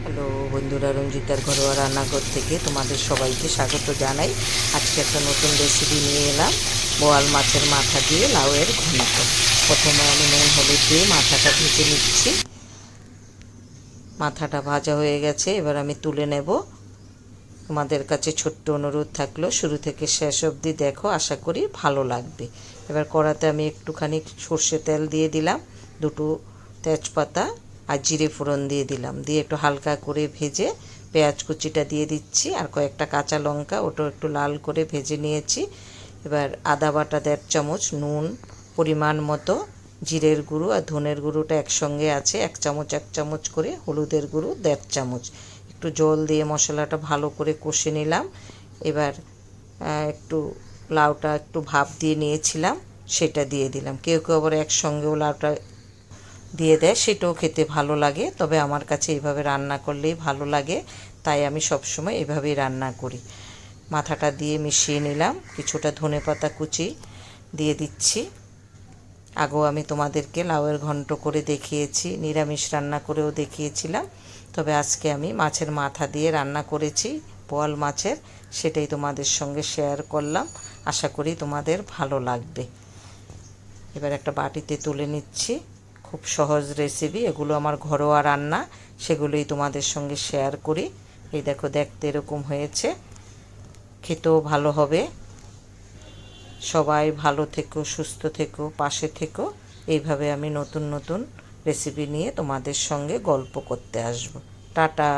Hello বন্ধুরা, রঞ্জিতার ঘরোয়া রান্নাঘর থেকে তোমাদের সবাইকে স্বাগত জানাই। আজকে একটা নতুন রেসিপি নিয়ে এলাম, বোয়াল মাছের মাথা দিয়ে লাউয়ের ঘন্ট। প্রথমে আমি নুন হলুদ দিয়ে মাথাটা ভেজে নিচ্ছি। মাথাটা ভাজা হয়ে গেছে, এবার আমি তুলে নেব। তোমাদের কাছে ছোট্ট অনুরোধ থাকলো, শুরু থেকে শেষ অবধি দেখো, আশা করি ভালো লাগবে। এবার কড়াতে আমি একটুখানি সর্ষে তেল দিয়ে দিলাম, দুটো তেজপাতা আর জিরে ফোড়ন দিয়ে দিলাম, দিয়ে একটু হালকা করে ভেজে পেঁয়াজ কুচিটা দিয়ে দিচ্ছি, আর কয়েকটা কাঁচা লঙ্কা, ওটাও একটু লাল করে ভেজে নিয়েছি। এবার আদা বাটা 1.5 চামচ, নুন পরিমাণ মতো, জিরের গুঁড়ো আর ধনের গুঁড়োটা একসঙ্গে আছে 1 চামচ 1 চামচ করে, হলুদের গুঁড়ো 1.5 চামচ, একটু জল দিয়ে মশলাটা ভালো করে কষে নিলাম। এবার একটু লাউটা একটু ভাপ দিয়ে নিয়েছিলাম, সেটা দিয়ে দিলাম। কেউ কেউ আবার একসঙ্গেও লাউটা দিয়ে দেয়, সেটাও খেতে ভালো লাগে, তবে আমার কাছে এইভাবে রান্না করলেই ভালো লাগে, তাই আমি সবসময় এভাবেই রান্না করি। মাথাটা দিয়ে মিশিয়ে নিলাম, কিছুটা ধনেপাতা কুচি দিয়ে দিচ্ছি। আগেও আমি তোমাদেরকে লাউয়ের ঘন্ট করে দেখিয়েছি, নিরামিষ রান্না করেও দেখিয়েছিলাম, তবে আজকে আমি মাছের মাথা দিয়ে রান্না করেছি, বোয়াল মাছের, সেটাই তোমাদের সঙ্গে শেয়ার করলাম। আশা করি তোমাদের ভালো লাগবে। এবার একটা বাটিতে তুলে নিচ্ছি। খুব সহজ রেসিপি, এগুলো আমার ঘরোয়া রান্না, সেগুলোই তোমাদের সঙ্গে শেয়ার করি। এই দেখো, দেখতে এরকম হয়েছে, খেতেও ভালো হবে। সবাই ভালো থেকো, সুস্থ থেকো, পাশে থেকো। এইভাবে আমি নতুন নতুন রেসিপি নিয়ে তোমাদের সঙ্গে গল্প করতে আসবো। টাটা।